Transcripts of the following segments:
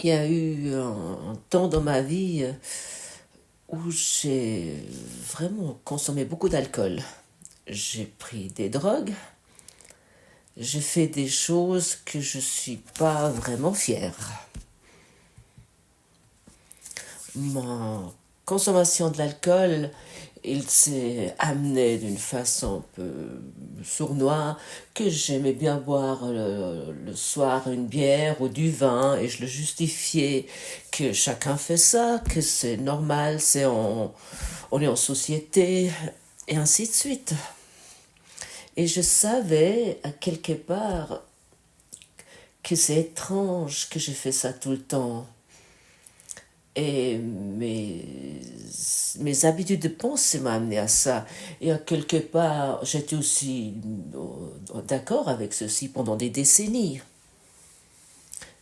Il y a eu un temps dans ma vie où j'ai vraiment consommé beaucoup d'alcool. J'ai pris des drogues, j'ai fait des choses que je suis pas vraiment fière. Ma consommation de l'alcool, il s'est amené d'une façon un peu sournoise que j'aimais bien boire le soir une bière ou du vin et je le justifiais que chacun fait ça, que c'est normal, on est en société et ainsi de suite. Et je savais à quelque part que c'est étrange que je fais ça tout le temps. Et mes habitudes de pensée m'ont amené à ça. Et à quelque part, j'étais aussi d'accord avec ceci pendant des décennies.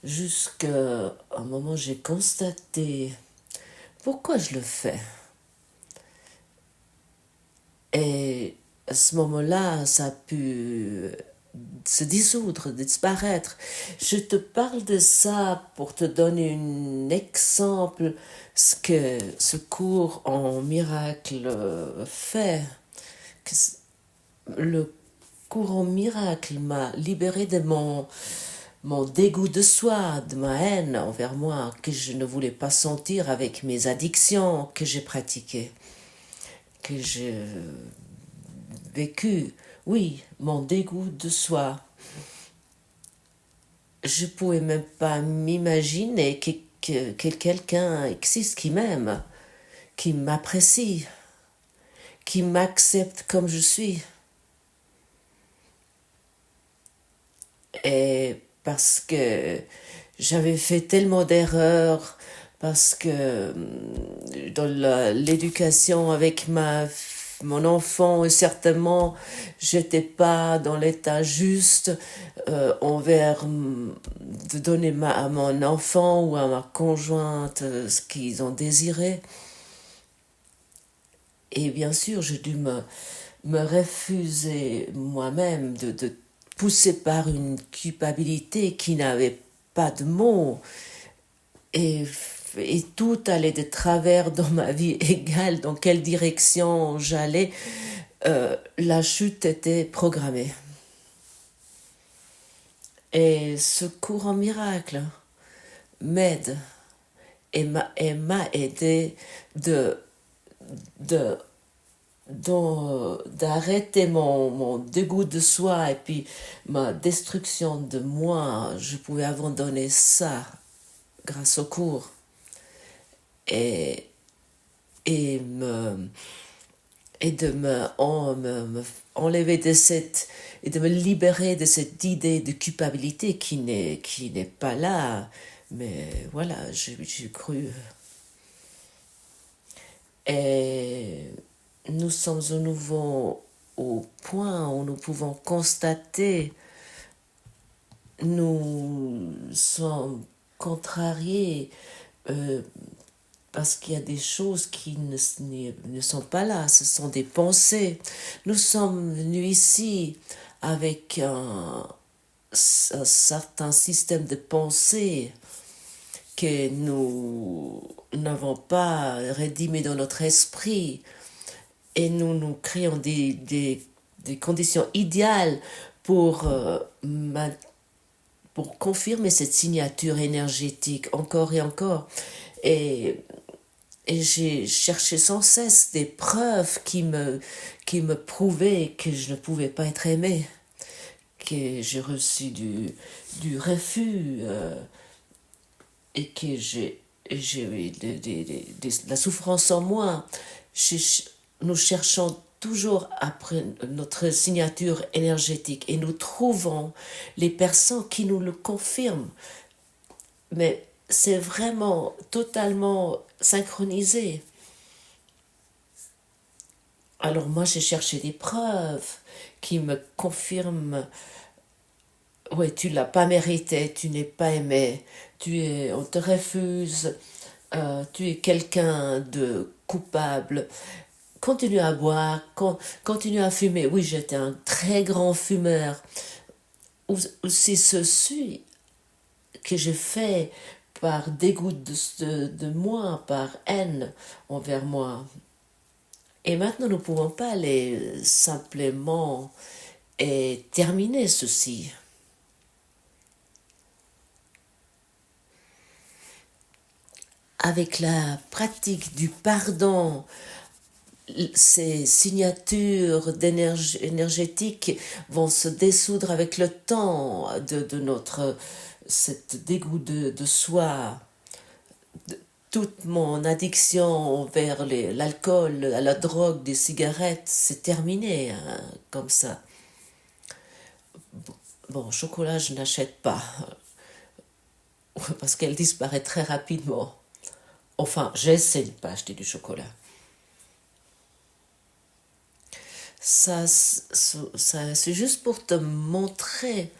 Jusqu'à un moment, j'ai constaté pourquoi je le fais. Et à ce moment-là, ça a pu se dissoudre, disparaître. Je te parle de ça pour te donner un exemple ce que ce cours en miracle fait. Le cours en miracle m'a libéré de mon dégoût de soi, de ma haine envers moi, que je ne voulais pas sentir avec mes addictions que j'ai pratiquées, que j'ai vécu. Oui, mon dégoût de soi. Je pouvais même pas m'imaginer que quelqu'un existe qui m'aime, qui m'apprécie, qui m'accepte comme je suis. Et parce que j'avais fait tellement d'erreurs, parce que dans l'éducation avec mon enfant, et certainement, j'étais pas dans l'état juste envers de donner à mon enfant ou à ma conjointe ce qu'ils ont désiré. Et bien sûr, j'ai dû me refuser moi-même de poussé par une culpabilité qui n'avait pas de mots. Et, et tout allait de travers dans ma vie égale dans quelle direction j'allais. La chute était programmée. Et ce courant miracle m'aide et m'a aidé de d'arrêter mon dégoût de soi et puis ma destruction de moi. Je pouvais abandonner ça grâce au cours et, et, me, et de me enlever de cette et de me libérer de cette idée de culpabilité qui n'est pas là, mais voilà, j'ai cru. Et nous sommes au nouveau au point où nous pouvons constater, nous sommes contrariés parce qu'il y a des choses qui ne sont pas là, ce sont des pensées. Nous sommes venus ici avec un certain système de pensée que nous n'avons pas rédimé dans notre esprit et nous créons des conditions idéales pour confirmer cette signature énergétique encore et encore. Et, et j'ai cherché sans cesse des preuves qui me prouvaient que je ne pouvais pas être aimée, que j'ai reçu du refus et que j'ai eu la souffrance en moi. Nous cherchons toujours après notre signature énergétique et nous trouvons les personnes qui nous le confirment. Mais c'est vraiment totalement synchronisé. Alors moi j'ai cherché des preuves qui me confirment. Oui, tu l'as pas mérité, tu n'es pas aimé, on te refuse, tu es quelqu'un de coupable. Continue à boire, continue à fumer. Oui, j'étais un très grand fumeur. C'est ceci que j'ai fait par dégoût de moi, par haine envers moi. Et maintenant, nous ne pouvons pas aller simplement et terminer ceci. Avec la pratique du pardon, ces signatures énergétiques vont se dissoudre avec le temps de notre cette dégoût de soi. Toute mon addiction vers l'alcool, la drogue, des cigarettes, c'est terminé, hein, comme ça. Bon, chocolat, je n'achète pas, parce qu'elle disparaît très rapidement. Enfin, j'essaie de ne pas acheter du chocolat. Ça, c'est juste pour te montrer.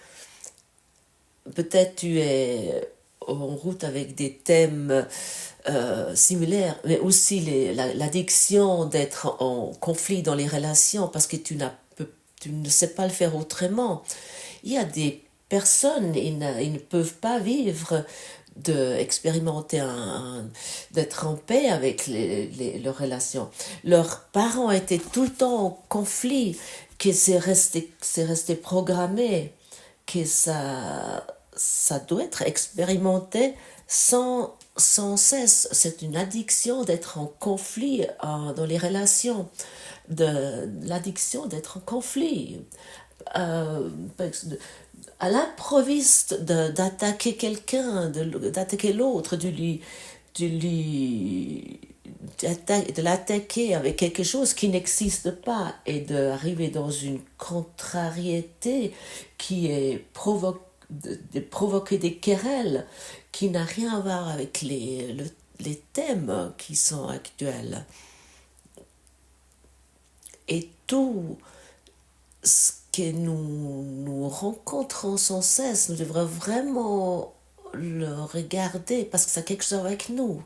Peut-être tu es en route avec des thèmes similaires, mais aussi l'addiction d'être en conflit dans les relations parce que tu ne sais pas le faire autrement. Il y a des personnes, ils ne peuvent pas vivre d'expérimenter d'être en paix avec leurs relations. Leurs parents étaient tout le temps en conflit, que c'est resté programmé, que ça doit être expérimenté sans cesse. C'est une addiction d'être en conflit dans les relations, l'addiction d'être en conflit. Euh, à l'improviste d'attaquer quelqu'un, d'attaquer l'autre, de l'attaquer avec quelque chose qui n'existe pas et d'arriver dans une contrariété qui est de provoquer des querelles qui n'a rien à voir avec les thèmes qui sont actuels. Et tout ce que nous rencontrons sans cesse, nous devrions vraiment le regarder parce que ça a quelque chose avec nous.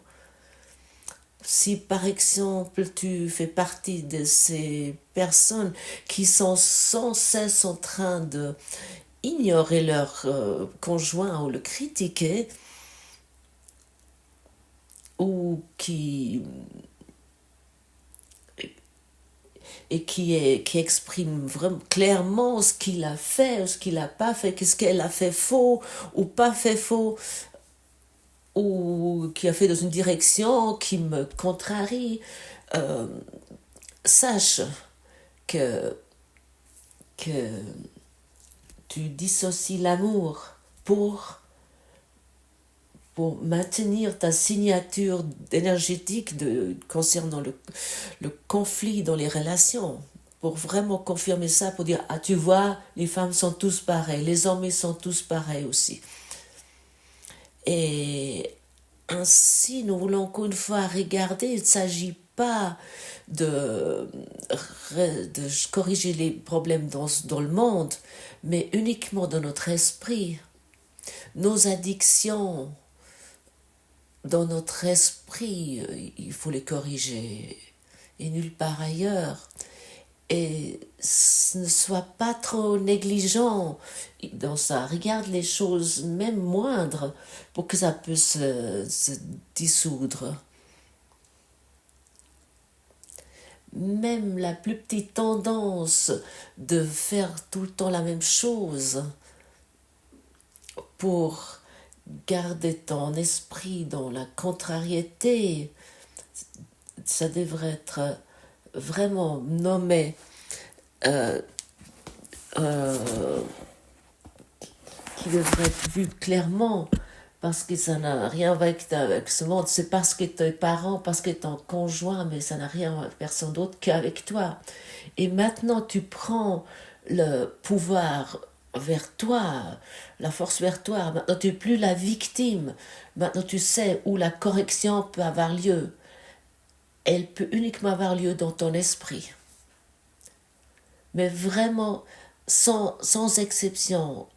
Si par exemple tu fais partie de ces personnes qui sont sans cesse en train de ignorer leur conjoint ou le critiquer, ou qui exprime vraiment clairement ce qu'il a fait, ce qu'il n'a pas fait, qu'est-ce qu'elle a fait faux ou pas fait faux, ou qui a fait dans une direction qui me contrarie, euh, sache que, que tu dissocies l'amour pour maintenir ta signature énergétique concernant le conflit dans les relations. Pour vraiment confirmer ça, pour dire, ah tu vois, les femmes sont tous pareilles, les hommes ils sont tous pareils aussi. Et ainsi, nous voulons encore une fois regarder, il ne s'agit pas de corriger les problèmes dans le monde, mais uniquement dans notre esprit. Nos addictions, dans notre esprit, il faut les corriger, et nulle part ailleurs. Et ne sois pas trop négligent dans ça. Regarde les choses, même moindres, pour que ça puisse se dissoudre. Même la plus petite tendance de faire tout le temps la même chose pour garder ton esprit dans la contrariété, ça devrait être vraiment nommé qui devrait être vu clairement parce que ça n'a rien à voir avec ce monde. C'est parce que tes parents, parce que ton conjoint, mais ça n'a rien avec personne d'autre qu'avec toi. Et maintenant, tu prends le pouvoir vers toi, la force vers toi. Maintenant, tu n'es plus la victime. Maintenant, tu sais où la correction peut avoir lieu. Elle peut uniquement avoir lieu dans ton esprit. Mais vraiment, sans exception.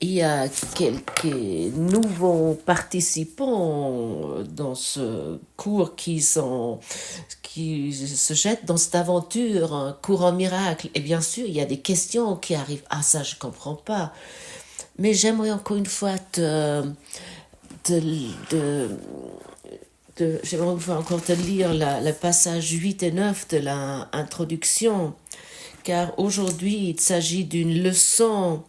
il y a quelques nouveaux participants dans ce cours qui se jettent dans cette aventure, un cours en miracle. Et bien sûr, il y a des questions qui arrivent. Ah, ça, je comprends pas. Mais j'aimerais encore une fois j'aimerais encore te lire le passage 8 et 9 de l'introduction, car aujourd'hui, il s'agit d'une leçon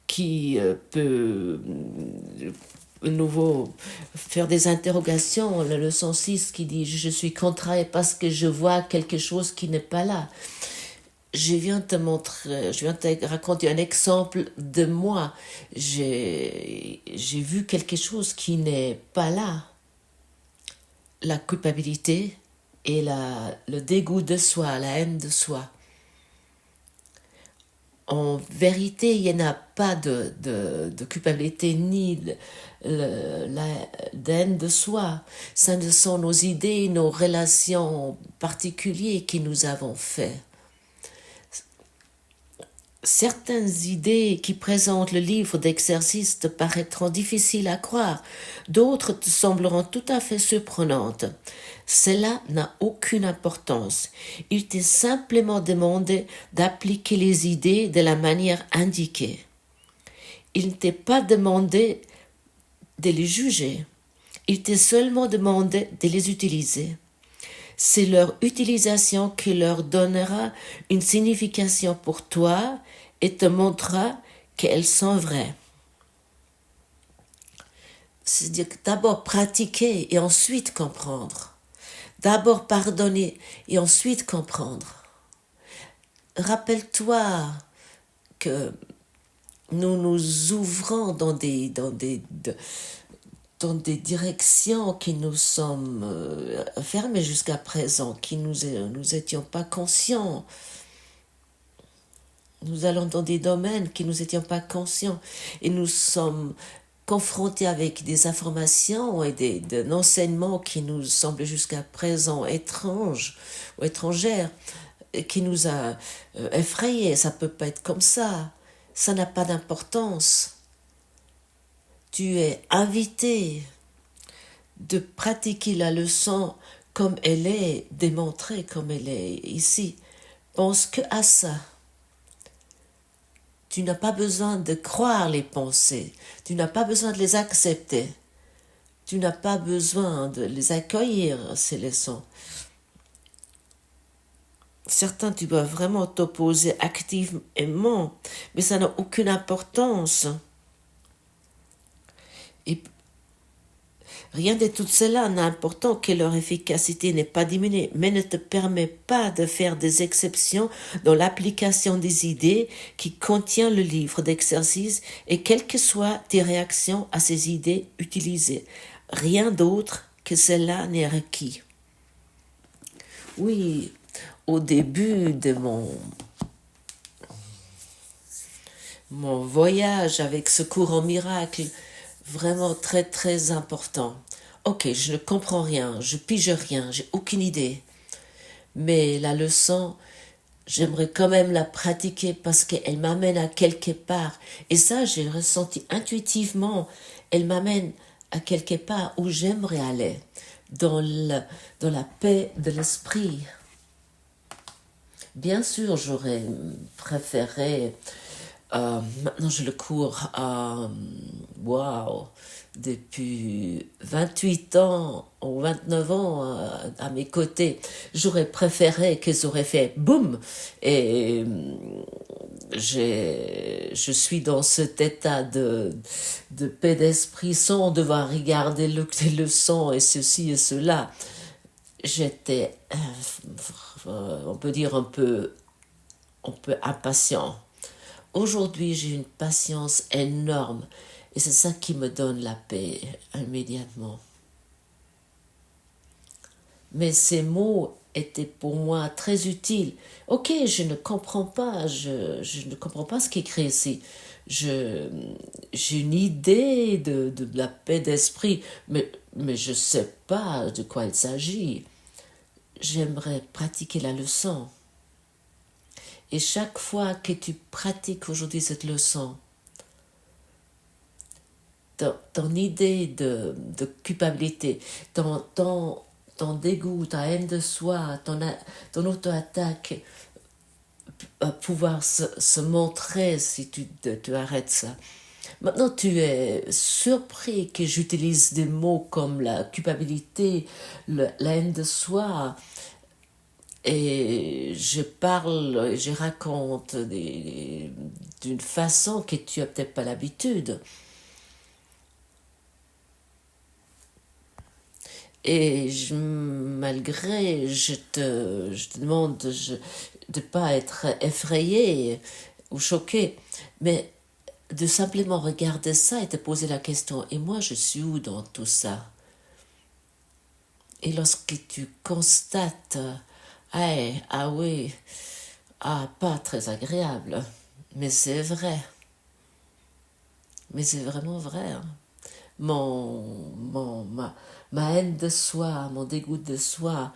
qui peut de nouveau faire des interrogations. La leçon 6 qui dit « Je suis contrarié parce que je vois quelque chose qui n'est pas là ». Je viens te raconter un exemple de moi. J'ai vu quelque chose qui n'est pas là. La culpabilité et le dégoût de soi, la haine de soi. En vérité, il n'y en a pas de culpabilité ni la haine de soi. Ce sont nos idées, nos relations particulières qui nous avons fait. Certaines idées qui présentent le livre d'exercice te paraîtront difficiles à croire, d'autres te sembleront tout à fait surprenantes. Cela n'a aucune importance. Il t'est simplement demandé d'appliquer les idées de la manière indiquée. Il ne t'est pas demandé de les juger. Il t'est seulement demandé de les utiliser. C'est leur utilisation qui leur donnera une signification pour toi et te montrera qu'elles sont vraies. C'est-à-dire d'abord pratiquer et ensuite comprendre. D'abord pardonner et ensuite comprendre. Rappelle-toi que nous nous ouvrons dans des directions qui nous sommes fermées jusqu'à présent, qui nous étions pas conscients. Nous allons dans des domaines qui nous étions pas conscients et nous sommes confrontés avec des informations et des enseignements qui nous semblent jusqu'à présent étranges ou étrangères, qui nous a effrayés. Ça peut pas être comme ça. Ça n'a pas d'importance. Tu es invité de pratiquer la leçon comme elle est démontrée, comme elle est ici. Pense que à ça. Tu n'as pas besoin de croire les pensées. Tu n'as pas besoin de les accepter. Tu n'as pas besoin de les accueillir, ces leçons. Certains, tu dois vraiment t'opposer activement, mais ça n'a aucune importance. Et rien de tout cela n'a important que leur efficacité n'est pas diminuée, mais ne te permet pas de faire des exceptions dans l'application des idées qui contient le livre d'exercice et quelles que soient tes réactions à ces idées utilisées. Rien d'autre que cela n'est requis. Oui, au début de mon voyage avec ce cours en miracle, vraiment très très important. Ok, je ne comprends rien, je pige rien, j'ai aucune idée. Mais la leçon, j'aimerais quand même la pratiquer parce qu'elle m'amène à quelque part. Et ça, j'ai ressenti intuitivement, elle m'amène à quelque part où j'aimerais aller, dans la paix de l'esprit. Bien sûr, j'aurais préféré. Maintenant, je le cours depuis 28 ans ou 29 ans à mes côtés. J'aurais préféré qu'ils auraient fait boum et je suis dans cet état de paix d'esprit sans devoir regarder les leçons et ceci et cela. J'étais, on peut dire un peu impatient. Aujourd'hui, j'ai une patience énorme et c'est ça qui me donne la paix immédiatement. Mais ces mots étaient pour moi très utiles. Ok, je ne comprends pas, je ne comprends pas ce qui est écrit ici. J'ai une idée de la paix d'esprit, mais je ne sais pas de quoi il s'agit. J'aimerais pratiquer la leçon. Et chaque fois que tu pratiques aujourd'hui cette leçon, ton idée de culpabilité, ton dégoût, ta haine de soi, ton auto-attaque, pouvoir se montrer si tu arrêtes ça. Maintenant, tu es surpris que j'utilise des mots comme la culpabilité, la haine de soi, et je raconte d'une façon que tu n'as peut-être pas l'habitude. Et malgré, je te demande de ne pas être effrayé ou choqué, mais de simplement regarder ça et te poser la question, et moi je suis où dans tout ça? Et lorsque tu constates, ah oui, pas très agréable, mais c'est vrai, mais c'est vraiment vrai, hein. Ma haine de soi, mon dégoût de soi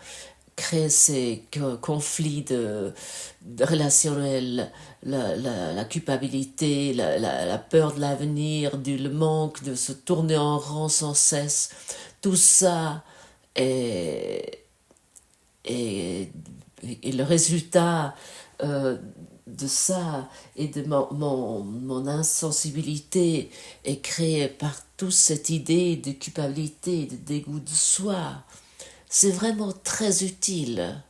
crée ces conflits de relationnels, la culpabilité, la peur de l'avenir, le manque de se tourner en rond sans cesse. Tout ça est, est, est le résultat de ça et de mon insensibilité est créée par toute cette idée de culpabilité, de dégoût de soi. C'est vraiment très utile.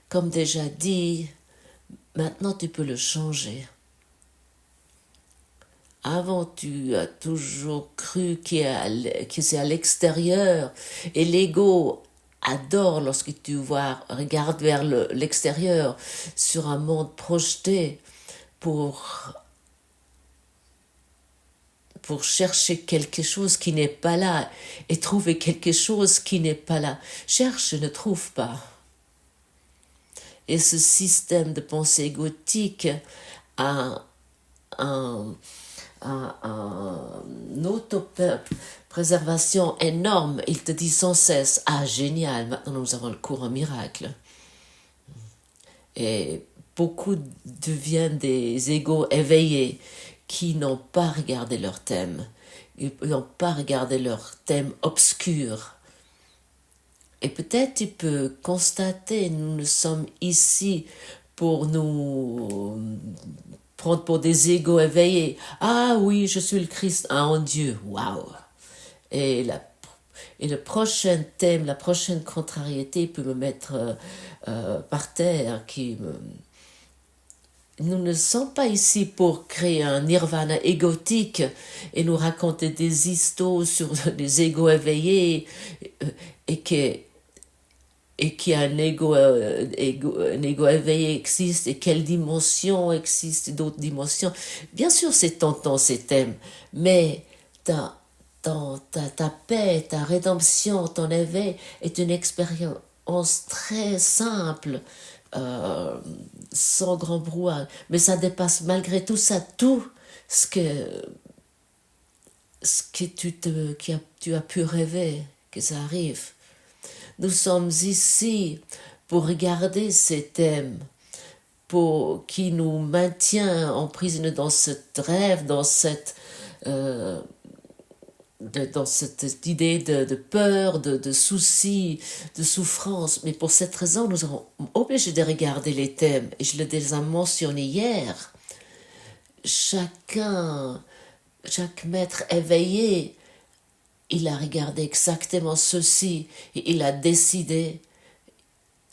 Comme déjà dit, maintenant tu peux le changer. Avant, tu as toujours cru que c'est à l'extérieur et l'ego adore lorsque tu regardes vers l'extérieur sur un monde projeté pour chercher quelque chose qui n'est pas là et trouver quelque chose qui n'est pas là. Cherche, ne trouve pas. Et ce système de pensée égotique a un auto-préservation énorme. Il te dit sans cesse, génial, maintenant nous avons le cours en miracle. Et beaucoup deviennent des égos éveillés qui n'ont pas regardé leur thème. Ils n'ont pas regardé leur thème obscur. Et peut-être tu peux constater, nous sommes ici pour nous prendre pour des égos éveillés. Ah oui, je suis le Christ en Dieu. Waouh! Et le prochain thème, la prochaine contrariété peut me mettre par terre, nous ne sommes pas ici pour créer un nirvana égotique et nous raconter des histoires sur des égos éveillés et qu'il y a un ego éveillé existe et quelle dimension existe, d'autres dimensions. Bien sûr, c'est tentant ces thèmes, mais ta paix, ta rédemption, ton éveil est une expérience très simple, sans grand brouhaha, mais ça dépasse malgré tout ça, tout ce que tu as pu rêver, que ça arrive. Nous sommes ici pour regarder ces thèmes, qui nous maintient emprisonnés dans ce rêve, dans cette idée de peur, de soucis, de souffrance. Mais pour cette raison, nous sommes obligés de regarder les thèmes. Et je les ai mentionnés hier. Chaque maître éveillé, il a regardé exactement ceci et il a décidé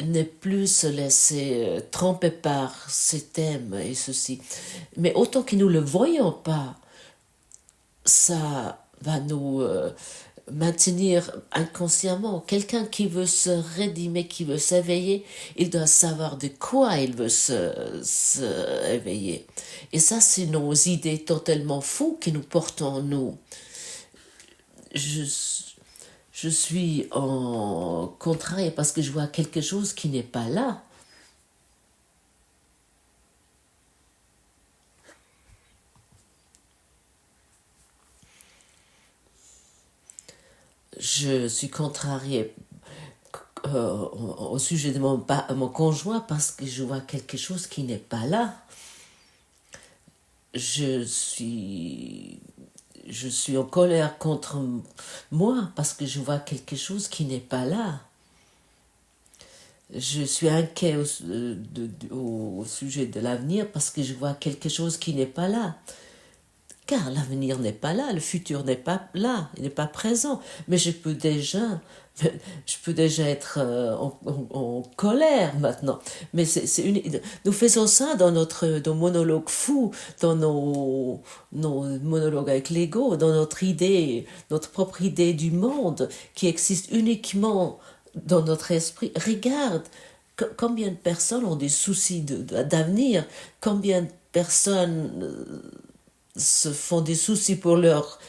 ne plus se laisser tromper par ces thèmes et ceci. Mais autant que nous ne le voyons pas, ça va nous maintenir inconsciemment. Quelqu'un qui veut se rédimer, qui veut s'éveiller, il doit savoir de quoi il veut se éveiller. Et ça, c'est nos idées totalement fous que nous portons en nous. Je suis en contraire parce que je vois quelque chose qui n'est pas là. Je suis contrariée au sujet de mon conjoint parce que je vois quelque chose qui n'est pas là. Je suis je suis en colère contre moi parce que je vois quelque chose qui n'est pas là. Je suis inquiet au sujet de l'avenir parce que je vois quelque chose qui n'est pas là. Car l'avenir n'est pas là, le futur n'est pas là, il n'est pas présent. Mais je peux déjà être en colère maintenant. Mais nous faisons ça dans nos monologues fous, dans nos monologues avec l'ego, dans notre idée, notre propre idée du monde qui existe uniquement dans notre esprit. Regarde combien de personnes ont des soucis d'avenir, combien de personnes se font des soucis pour leur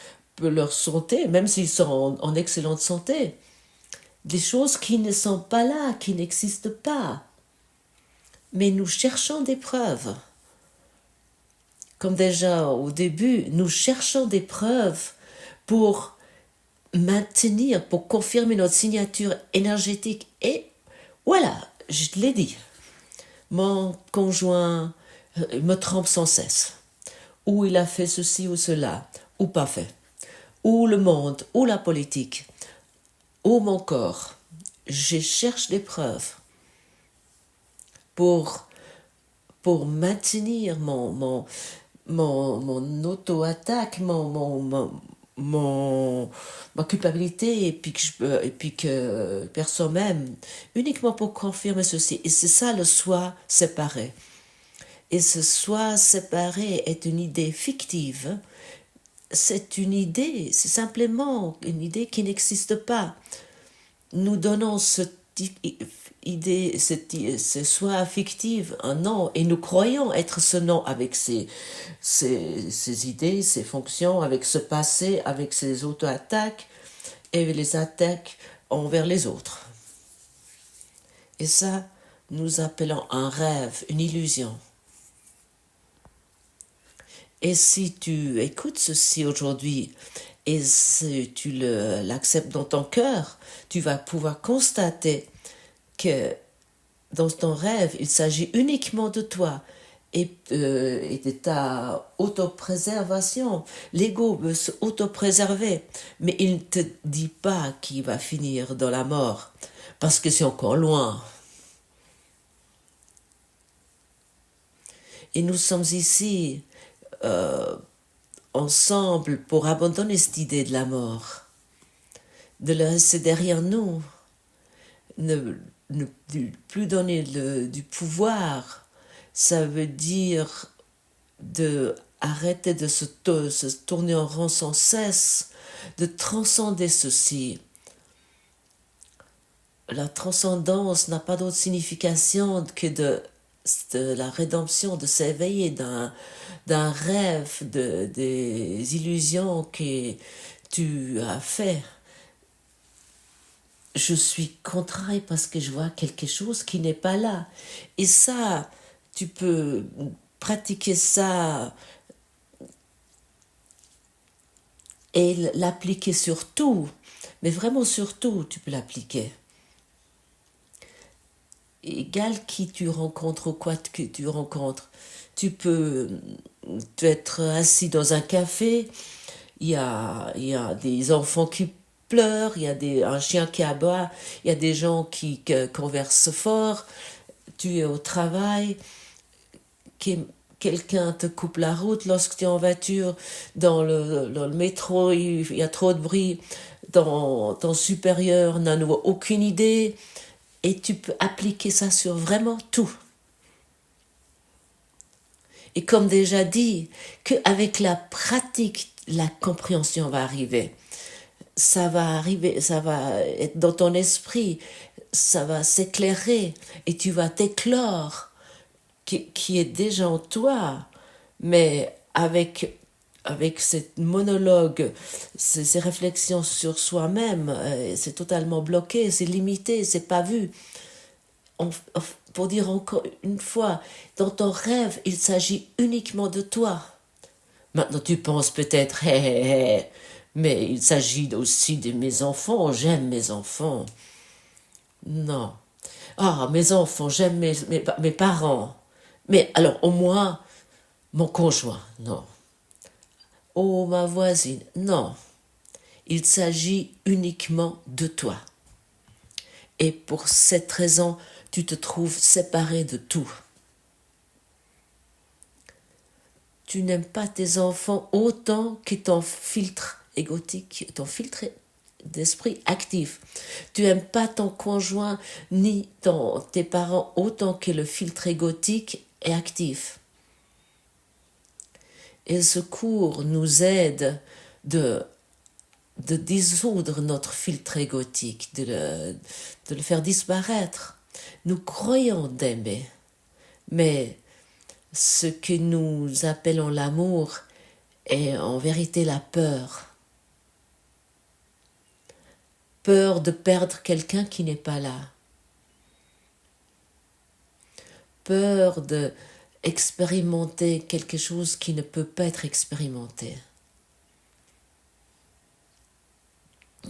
santé, même s'ils sont en excellente santé. Des choses qui ne sont pas là, qui n'existent pas. Mais nous cherchons des preuves. Comme déjà au début, nous cherchons des preuves pour maintenir, pour confirmer notre signature énergétique. Et voilà, je te l'ai dit. Mon conjoint me trompe sans cesse. Ou il a fait ceci ou cela, ou pas fait. Ou le monde, ou la politique, ou mon corps. Je cherche des preuves pour maintenir mon auto-attaque, ma culpabilité, et puis que personne m'aime, uniquement pour confirmer ceci. Et c'est ça le soi séparé. Et ce soi séparé est une idée fictive. C'est une idée, c'est simplement une idée qui n'existe pas. Nous donnons cette idée, ce soi fictive un nom, et nous croyons être ce nom avec ses idées, ses fonctions, avec ce passé, avec ses auto-attaques et les attaques envers les autres. Et ça, nous appelons un rêve, une illusion. Et si tu écoutes ceci aujourd'hui et si tu l'acceptes dans ton cœur, tu vas pouvoir constater que dans ton rêve, il s'agit uniquement de toi et de ta autopréservation. L'ego veut se autopréserver, mais il ne te dit pas qu'il va finir dans la mort, parce que c'est encore loin. Et nous sommes ici ensemble pour abandonner cette idée de la mort, de la laisser derrière nous, ne plus donner du pouvoir. Ça veut dire de arrêter de se tourner en rond sans cesse, de transcender ceci. La transcendance n'a pas d'autre signification que de la rédemption, de s'éveiller d'un rêve, des illusions que tu as fait. Je suis contrariée parce que je vois quelque chose qui n'est pas là. Et ça, tu peux pratiquer ça et l'appliquer sur tout. Mais vraiment sur tout, tu peux l'appliquer. Égal qui tu rencontres ou quoi que tu rencontres. Tu peux être assis dans un café, il y a des enfants qui pleurent, il y a un chien qui aboie, il y a des gens qui conversent fort, tu es au travail, quelqu'un te coupe la route lorsque tu es en voiture, dans le métro, il y a trop de bruit, ton supérieur n'a aucune idée, et tu peux appliquer ça sur vraiment tout. Et comme déjà dit, qu'avec la pratique, la compréhension va arriver. Ça va être dans ton esprit, ça va s'éclairer et tu vas t'éclore, qui est déjà en toi, mais avec ces monologues, ces réflexions sur soi-même, c'est totalement bloqué, c'est limité, c'est pas vu. Pour dire encore une fois, dans ton rêve, il s'agit uniquement de toi. Maintenant, tu penses peut-être, mais il s'agit aussi de mes enfants, j'aime mes enfants. Non. Ah, mes enfants, j'aime mes parents. Mais alors, au moins, mon conjoint, non. oh ma voisine. Non, il s'agit uniquement de toi. Et pour cette raison, tu te trouves séparé de tout. Tu n'aimes pas tes enfants autant que ton filtre égotique, ton filtre d'esprit actif. Tu n'aimes pas ton conjoint ni tes parents autant que le filtre égotique est actif. Et ce cours nous aide de dissoudre notre filtre égotique, de le faire disparaître. Nous croyons d'aimer, mais ce que nous appelons l'amour est en vérité la peur. Peur de perdre quelqu'un qui n'est pas là. Peur de expérimenter quelque chose qui ne peut pas être expérimenté.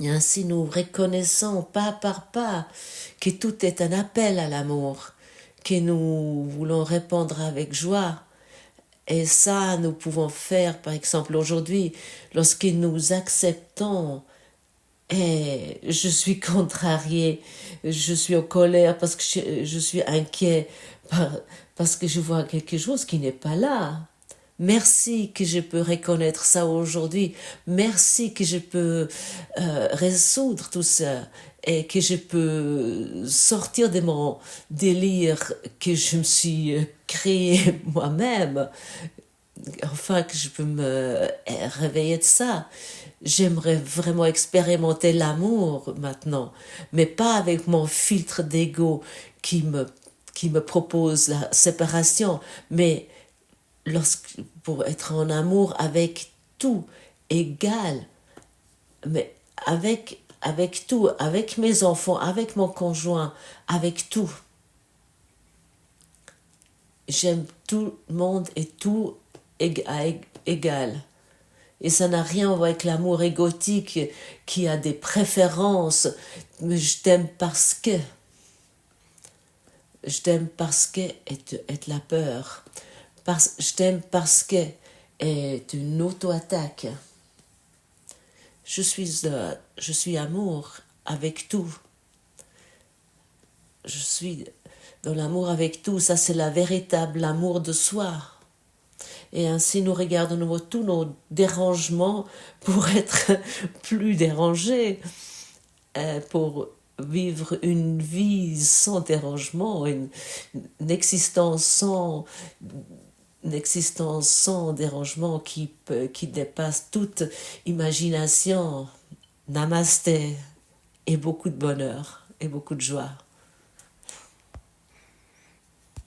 Et ainsi nous reconnaissons pas par pas que tout est un appel à l'amour, que nous voulons répondre avec joie. Et ça, nous pouvons faire, par exemple, aujourd'hui, lorsque nous acceptons, et je suis contrariée, je suis en colère parce que je suis inquiet, parce que je vois quelque chose qui n'est pas là. Merci que je peux reconnaître ça aujourd'hui. Merci que je peux résoudre tout ça et que je peux sortir de mon délire que je me suis créé moi-même. Enfin, que je peux me réveiller de ça. J'aimerais vraiment expérimenter l'amour maintenant, mais pas avec mon filtre d'ego qui me propose la séparation, mais pour être en amour avec tout, égal, mais avec tout, avec mes enfants, avec mon conjoint, avec tout. J'aime tout le monde et tout égal. Et ça n'a rien à voir avec l'amour égotique qui a des préférences, mais je t'aime parce que. Je t'aime parce que est la peur. Je t'aime parce que est une auto-attaque. Je suis amour avec tout. Je suis dans l'amour avec tout. Ça, c'est la véritable amour de soi. Et ainsi, nous regardons tous nos dérangements pour être plus dérangés, pour vivre une vie sans dérangement, une existence sans dérangement qui dépasse toute imagination. Namasté et beaucoup de bonheur et beaucoup de joie.